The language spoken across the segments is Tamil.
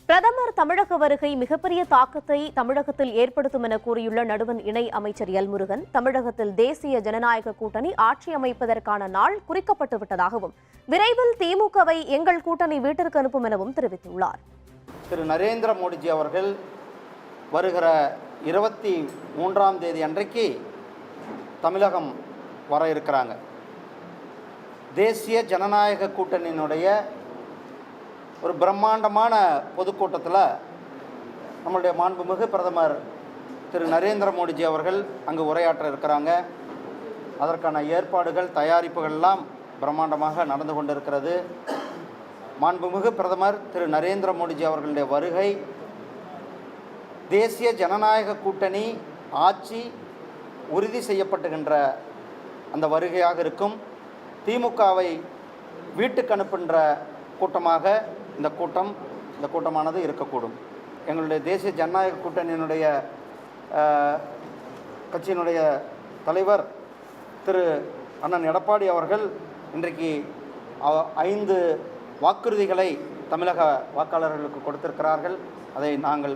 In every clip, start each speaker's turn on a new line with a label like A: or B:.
A: பிரதமர் தமிழக வருகை மிகப்பெரிய தாக்கத்தை தமிழகத்தில் ஏற்படுத்தும் என கூறியுள்ள நடுவண் இணை அமைச்சர் எல்முருகன், தமிழகத்தில் தேசிய ஜனநாயக கூட்டணி ஆட்சி அமைப்பதற்கான நாள் குறிக்கப்பட்டு விட்டதாகவும், விரைவில் திமுகவை எங்கள் கூட்டணி வீட்டிற்கு அனுப்பும் எனவும் தெரிவித்துள்ளார்.
B: திரு நரேந்திர மோடிஜி அவர்கள் வருகிற 23ஆம் தேதி அன்றைக்கு தமிழகம் வர இருக்கிறாங்க. தேசிய ஜனநாயக கூட்டணியினுடைய ஒரு பிரம்மாண்டமான பொதுக்கூட்டத்தில் நம்மளுடைய மாண்புமிகு பிரதமர் திரு நரேந்திர மோடிஜி அவர்கள் அங்கு உரையாற்ற இருக்கிறாங்க. அதற்கான ஏற்பாடுகள், தயாரிப்புகள்லாம் பிரம்மாண்டமாக நடந்து கொண்டிருக்கிறது. மாண்புமிகு பிரதமர் திரு நரேந்திர மோடிஜி அவர்களுடைய வருகை தேசிய ஜனநாயக கூட்டணி ஆட்சி உறுதி செய்யப்பட்டுகின்ற அந்த வருகையாக இருக்கும். திமுகவை வீட்டுக்கு அனுப்புகின்ற கூட்டமாக இந்த கூட்டமானது இருக்கக்கூடும். எங்களுடைய தேசிய ஜனநாயக கூட்டணியினுடைய கட்சியினுடைய தலைவர் திரு அண்ணன் எடப்பாடி அவர்கள் இன்றைக்கு 5 வாக்குறுதிகளை தமிழக வாக்காளர்களுக்கு கொடுத்திருக்கிறார்கள். அதை நாங்கள்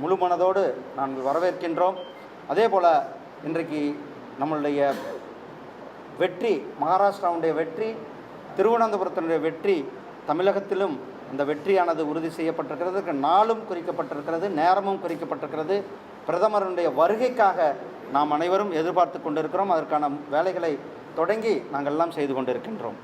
B: முழு மனதோடு நாங்கள் வரவேற்கின்றோம். அதே போல் இன்றைக்கு நம்மளுடைய வெற்றி, மகாராஷ்டிராவுடைய வெற்றி, திருவனந்தபுரத்தினுடைய வெற்றி, தமிழகத்திலும் அந்த வெற்றியானது உறுதி செய்யப்பட்டிருக்கிறது. நாளும் குறிக்கப்பட்டிருக்கிறது, நேரமும் குறிக்கப்பட்டிருக்கிறது. பிரதமருடைய வருகைக்காக நாம் அனைவரும் எதிர்பார்த்து கொண்டிருக்கிறோம். அதற்கான வேலைகளை தொடங்கி நாங்கள் எல்லாம் செய்து கொண்டிருக்கின்றோம்.